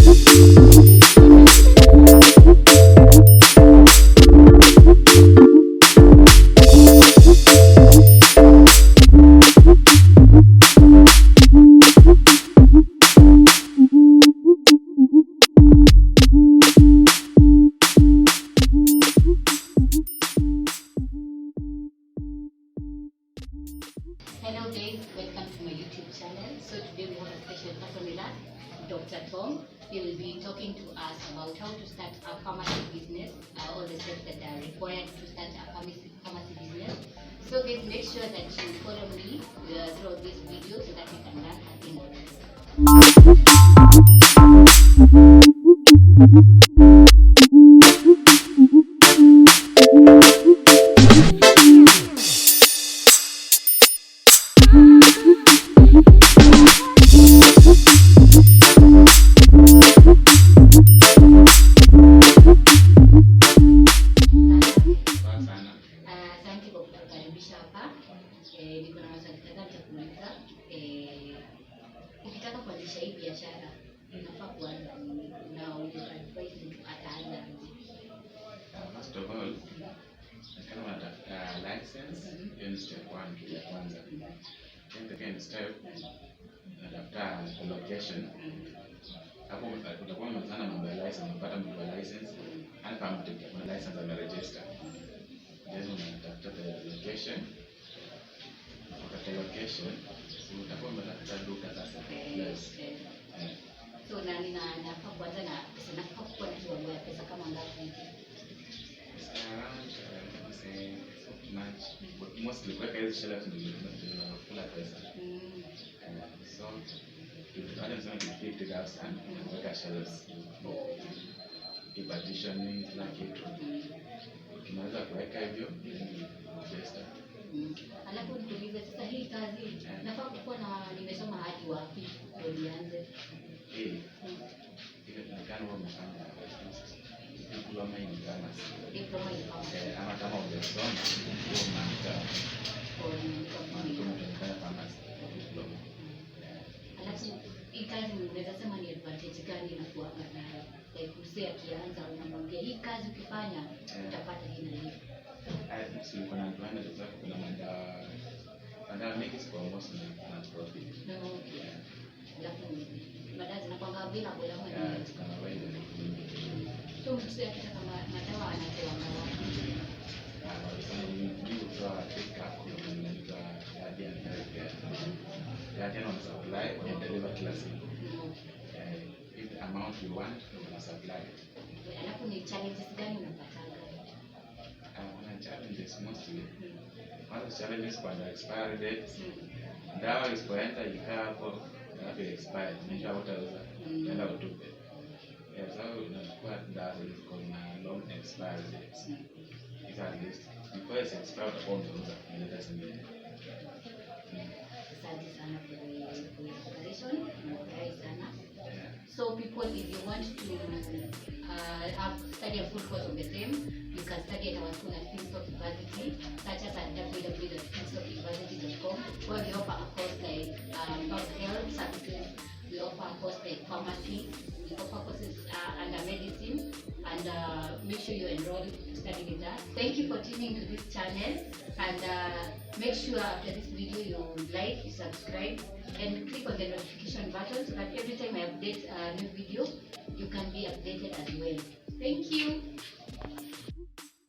Hello guys, welcome to my YouTube channel. So today we have a special person with us, Dr. Tom. He will be talking to us about how to start a pharmacy business, all the steps that are required to start a pharmacy business. So guys, make sure that you follow me throughout this video so that you can learn a thing or niko na maswali kadhaa nitakuuliza. Ukitaka kuanzisha hii biashara unafaa kuanza nini na advice mtu ataanza? First of all, kama unatafuta license, hiyo ni step 1 ya kwanza. Then the second step, unatafuta location. Hapo utakuwa umezana mambo ya license, unapata mambo ya license, and kama una license na register. Then unatafuta the location. Wakati location, utakuwa umetafuta duka sasa. Yes. So nafaa kuanza na pesa, nafaa kuwa na kiwango ya pesa kama ngapi? Around, say, much. Mostly kwa hizo shelves ndio kula pesa. So, tunaweza kusema ni 50,000 kwa shelves. Partitioning kila kitu. Tunaweza kuweka hivyo pesa. Alafu nikuulize sasa, hii kazi nafaa kuwa na nimesoma hadi wapi ndio nianze? Ile tunakana huwa mfano diploma in pharmacy. Ama kama umesoma huwa master pharmacy diploma. Alafu hii kazi unaweza sema ni advantage gani inakuwa nayo? Mzee akianza unamwambia hii kazi ukifanya utapata hii na hii. Sio kuna advantage za kuna madawa mengi kwa almost na profit. Alafu madawa zinakuwa bila kwa yamo ni kama wewe. So mzee akitaka madawa anapewa ngapi? Kwa Afrika kuna Guardian on supply and deliver kila siku. If the amount you want, you supply. Alafu ni challenges gani unapatanga? Challenges mostly. One of the challenges for the expiry date. Dawa isipoenda ikaa hapo na expire, nisha utauza nenda utupe. So unachukua dawa ziko na long expiry dates. If at least before it's expired utakuwa umeuza unaleta zingine. Asante sana for your preparation. Nafurahi sana. So people, if you want to study a full course of the same, you can study at our school at Kickstart University, such as at www.kickstartuniversity.com, where we offer a course like health services, we offer a course like pharmacy, we offer courses under medicine, and make sure you enroll to study with us. Thank you for tuning to this channel, and make sure after this video you like, you subscribe, and click on the notification button so that every time I update a new video, you can be updated as well. Thank you.